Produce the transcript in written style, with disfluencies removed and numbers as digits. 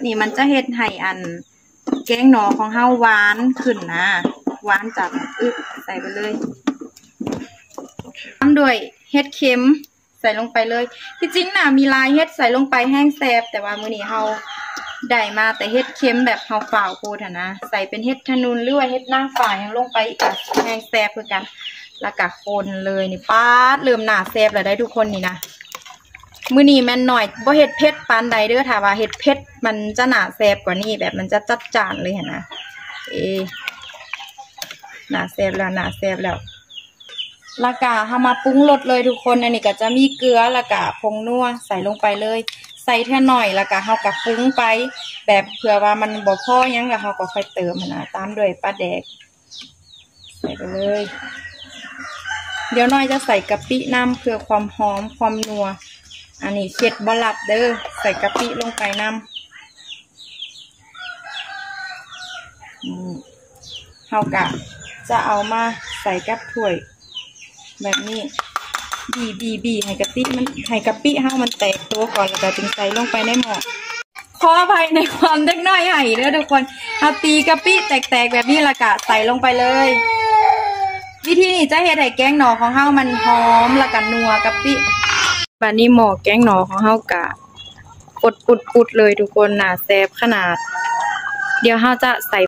นี่มันจะเฮ็ดให้อันแกงหน่อของเฮาหวานขึ้นนะหวานจัดใส่ไปเลยตามด้วยเฮ็ดเค็มใส่ลงไปเลยที่จริงน่ะมีลายเฮ็ดใส่ลงไปแห้งแซ่บแต่ว่ามื้อนี้เฮาได้มาแต่เฮ็ดเค็มแบบเฮาฝ่าวโพดนะใส่เป็นเฮ็ดทะนุนหรือว่าเฮ็ดนางฟ้ายังลงไปอีกแห้งแซ่บเพื่อกันแล้วก็คนเลยนี่ป๊าดเริ่มหน้าแซ่บแล้วได้ทุกคนนี่นะมื้อนี้แม่นหน่อยบ่เฮ็ดเผ็ดปานใดเด้อถ้าว่าเฮ็ดเผ็ดมันจะหน้าแซ่บกว่านี้แบบมันจะจัดจ้านเลยนะหน้าแซ่บแล้วหน้าแซ่บแล้วแล้วก็เฮามาปรุงรสเลยทุกคนอันนี้ก็จะมีเกลือแล้วก็ผงนัวใส่ลงไปเลยใส่แค่หน่อยแล้วก็เฮาก็ปรุงไปแบบเผื่อว่ามันบ่พอยังก็เฮาก็ค่อยเติมนะตามด้วยปลาแดกใส่ไปเลยเดี๋ยวหน่อยจะใส่กะปิน้ำเพื่อความหอมความนัวอันนี้เค็ดบ่ลับเด้อใส่กะปิลงไปน้ำเฮากะจะเอามาใส่กับถ้วยแบบนี้บีให้กะปิเฮามันแตกตัวก่อนแล้วก็จึงใส่ลงไปในหม้อขออภัยในความเล็กน้อยให้เด้อทุกคนเอาตีกะปิแตกๆแบบนี้แล้วก็ใส่ลงไปเลยวิธีนี้จะเฮ็ดให้แกงหน่อของเฮามันหอมแล้วก็นัวกะปิบัดนี้หม้อแกงหน่อของเฮากะปุดเลยทุกคนน่าแซ่บขนาดเดี๋ยวเฮาจะใส่